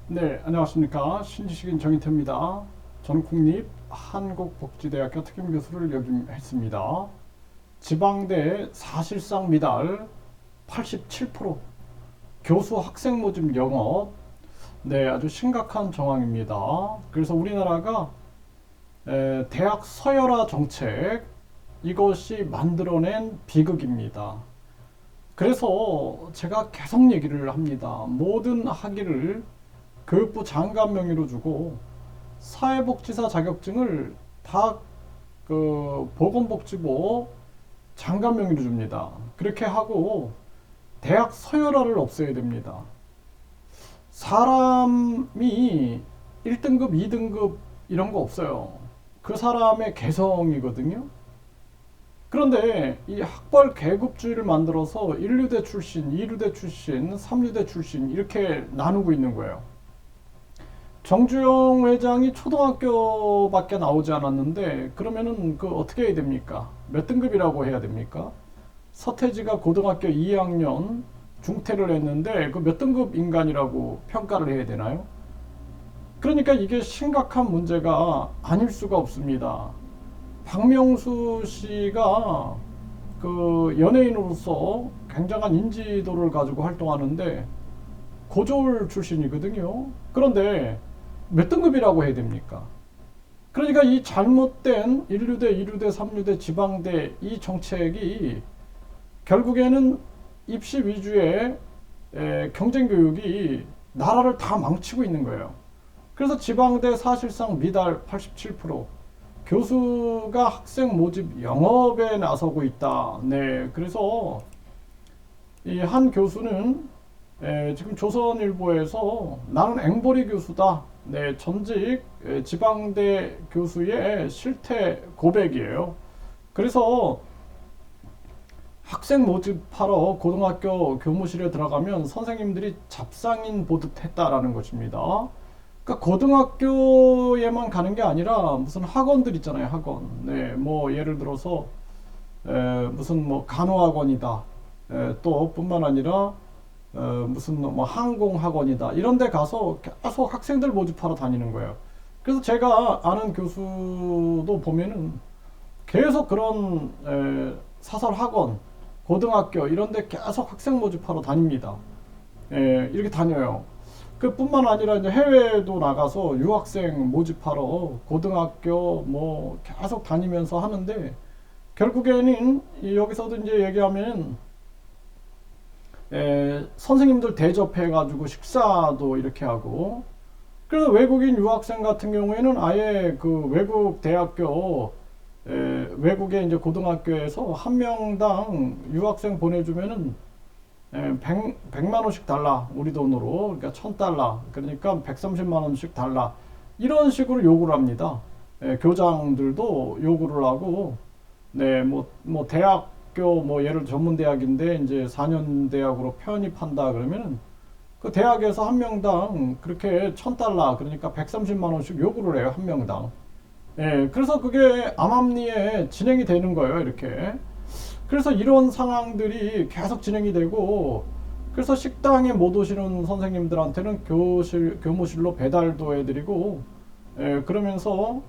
네, 안녕하십니까. 신지식인 정인태입니다. 저는 국립 한국복지대학교 특임교수를 역임했습니다. 지방대 사실상 미달 87%, 교수 학생 모집 영업, 네, 아주 심각한 정황입니다. 그래서 우리나라가 대학 서열화 정책, 이것이 만들어낸 비극입니다. 그래서 제가 계속 얘기를 합니다. 모든 학위를 교육부 장관 명의로 주고 사회복지사 자격증을 다 보건복지부 장관 명의로 줍니다. 그렇게 하고 대학 서열화를 없애야 됩니다. 사람이 1등급, 2등급 이런 거 없어요. 그 사람의 개성이거든요. 그런데 이 학벌 계급주의를 만들어서 1류대 출신, 2류대 출신, 3류대 출신 이렇게 나누고 있는 거예요. 정주영 회장이 초등학교밖에 나오지 않았는데 그러면은 그 어떻게 해야 됩니까? 몇 등급이라고 해야 됩니까? 서태지가 고등학교 2학년 중퇴를 했는데 그 몇 등급 인간이라고 평가를 해야 되나요? 그러니까 이게 심각한 문제가 아닐 수가 없습니다. 박명수 씨가 그 연예인으로서 굉장한 인지도를 가지고 활동하는데 고졸 출신이거든요. 그런데 몇 등급이라고 해야 됩니까? 그러니까 이 잘못된 1류대, 2류대, 3류대, 지방대 이 정책이 결국에는 입시 위주의 경쟁 교육이 나라를 다 망치고 있는 거예요. 그래서 지방대 사실상 미달 87%, 교수가 학생 모집 영업에 나서고 있다. 네, 그래서 이 한 교수는 지금 조선일보에서 나는 앵벌이 교수다. 네, 전직 지방대 교수의 실태 고백이에요. 그래서 학생 모집하러 고등학교 교무실에 들어가면 선생님들이 잡상인 보듯 했다라는 것입니다. 그러니까 고등학교에만 가는 게 아니라 무슨 학원들 있잖아요, 학원. 네, 뭐 예를 들어서 무슨 뭐 간호학원이다. 또 뿐만 아니라 무슨 뭐 항공학원이다 이런 데 가서 계속 학생들 모집하러 다니는 거예요. 그래서 제가 아는 교수도 보면은 계속 그런 사설학원, 고등학교 이런 데 계속 학생 모집하러 다닙니다. 이렇게 다녀요. 그 뿐만 아니라 이제 해외도 나가서 유학생 모집하러 고등학교 뭐 계속 다니면서 하는데 결국에는 여기서도 이제 얘기하면 선생님들 대접해가지고 식사도 이렇게 하고 그래서 외국인 유학생 같은 경우에는 아예 그 외국 대학교 외국의 이제 고등학교에서 한 명당 유학생 보내주면은 100만 원씩 달라 우리 돈으로 그러니까 1000달러 그러니까 130만 원씩 달라 이런 식으로 요구를 합니다. 교장들도 요구를 하고 네, 뭐 대학교 뭐 예를 전문 대학인데 이제 4년 대학으로 편입한다 그러면은 그 대학에서 한 명당 그렇게 1000달러 그러니까 130만 원씩 요구를 해요 한 명당. 그래서 그게 암암리에 진행이 되는 거예요 이렇게. 그래서 이런 상황들이 계속 진행이 되고 그래서 식당에 못 오시는 선생님들한테는 교무실로 배달도 해드리고 그러면서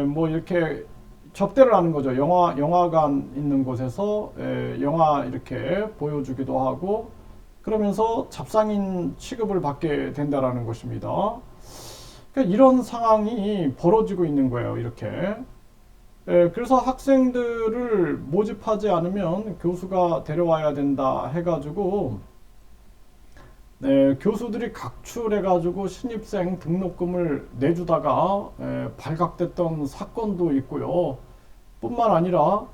뭐 이렇게 접대를 하는 거죠. 영화관 있는 곳에서 영화 이렇게 보여주기도 하고 그러면서 잡상인 취급을 받게 된다라는 것입니다. 그러니까 이런 상황이 벌어지고 있는 거예요. 이렇게. 그래서 학생들을 모집하지 않으면 교수가 데려와야 된다 해가지고 교수들이 각출해가지고 신입생 등록금을 내주다가 발각됐던 사건도 있고요. 뿐만 아니라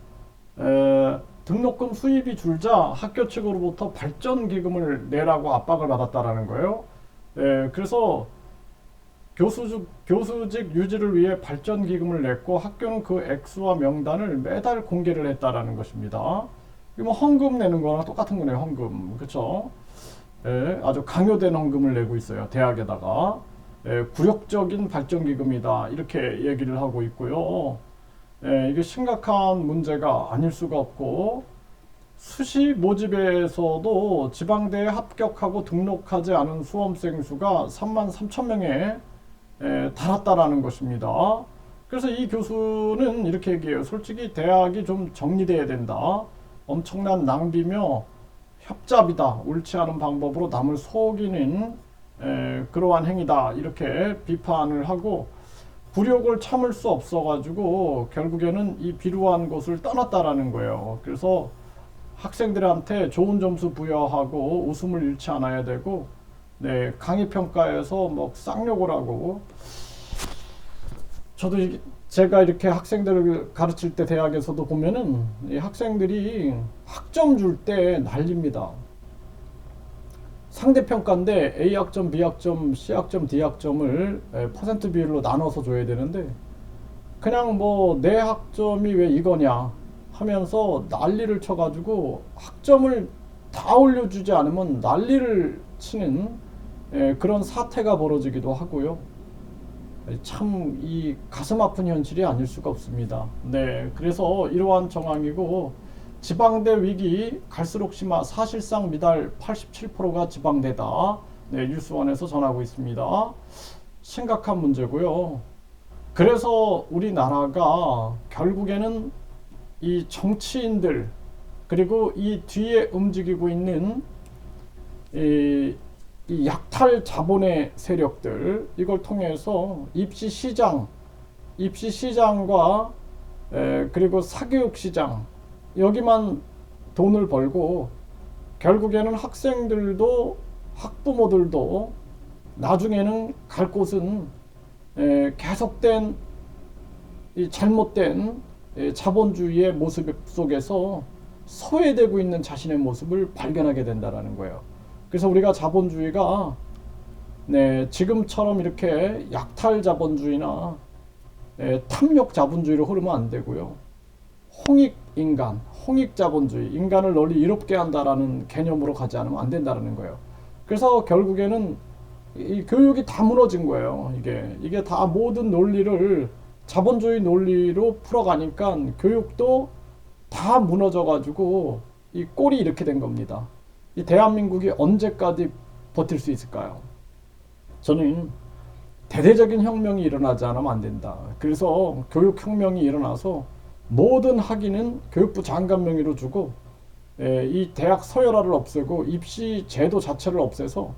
등록금 수입이 줄자 학교 측으로부터 발전기금을 내라고 압박을 받았다라는 거예요. 그래서 교수직 유지를 위해 발전기금을 냈고 학교는 그 액수와 명단을 매달 공개를 했다라는 것입니다. 이거 뭐 헌금 내는 거랑 똑같은 거네요. 헌금. 그렇죠? 아주 강요된 헌금을 내고 있어요. 대학에다가. 굴욕적인 발전기금이다. 이렇게 얘기를 하고 있고요. 이게 심각한 문제가 아닐 수가 없고 수시 모집에서도 지방대에 합격하고 등록하지 않은 수험생 수가 33,000명에 달았다라는 것입니다. 그래서 이 교수는 이렇게 얘기해요. 솔직히 대학이 좀 정리돼야 된다. 엄청난 낭비며 협잡이다. 옳지 않은 방법으로 남을 속이는 그러한 행위다. 이렇게 비판을 하고 굴욕을 참을 수 없어가지고 결국에는 이 비루한 곳을 떠났다라는 거예요. 그래서 학생들한테 좋은 점수 부여하고 웃음을 잃지 않아야 되고, 네, 강의 평가에서 뭐 쌍욕을 하고, 저도 제가 이렇게 학생들을 가르칠 때 대학에서도 보면은 이 학생들이 학점 줄 때 난립니다. 상대평가인데 A학점, B학점, C학점, D학점을 퍼센트 비율로 나눠서 줘야 되는데 그냥 뭐 내 학점이 왜 이거냐 하면서 난리를 쳐가지고 학점을 다 올려주지 않으면 난리를 치는 그런 사태가 벌어지기도 하고요. 참 이 가슴 아픈 현실이 아닐 수가 없습니다. 네, 그래서 이러한 정황이고 지방대 위기 갈수록 심화 사실상 미달 87%가 지방대다. 네, 뉴스원에서 전하고 있습니다. 심각한 문제고요. 그래서 우리나라가 결국에는 이 정치인들 그리고 이 뒤에 움직이고 있는 이 약탈 자본의 세력들 이걸 통해서 입시 시장과 그리고 사교육 시장 여기만 돈을 벌고 결국에는 학생들도 학부모들도 나중에는 갈 곳은 계속된 이 잘못된 자본주의의 모습 속에서 소외되고 있는 자신의 모습을 발견하게 된다라는 거예요. 그래서 우리가 자본주의가 지금처럼 이렇게 약탈 자본주의나 탐욕 자본주의로 흐르면 안 되고요. 홍익 인간, 홍익 자본주의, 인간을 널리 이롭게 한다라는 개념으로 가지 않으면 안 된다라는 거예요. 그래서 결국에는 이 교육이 다 무너진 거예요. 이게 다 모든 논리를 자본주의 논리로 풀어가니까 교육도 다 무너져가지고 이 꼴이 이렇게 된 겁니다. 이 대한민국이 언제까지 버틸 수 있을까요? 저는 대대적인 혁명이 일어나지 않으면 안 된다. 그래서 교육혁명이 일어나서 모든 학위는 교육부 장관 명의로 주고 이 대학 서열화를 없애고 입시 제도 자체를 없애서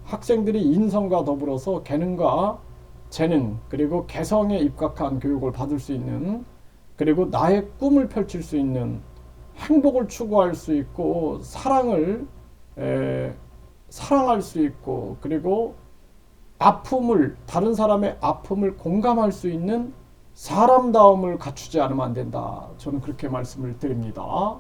학생들이 인성과 더불어서 재능과 재능 그리고 개성에 입각한 교육을 받을 수 있는 그리고 나의 꿈을 펼칠 수 있는 행복을 추구할 수 있고 사랑을 사랑할 수 있고 그리고 다른 사람의 아픔을 공감할 수 있는 사람다움을 갖추지 않으면 안 된다. 저는 그렇게 말씀을 드립니다.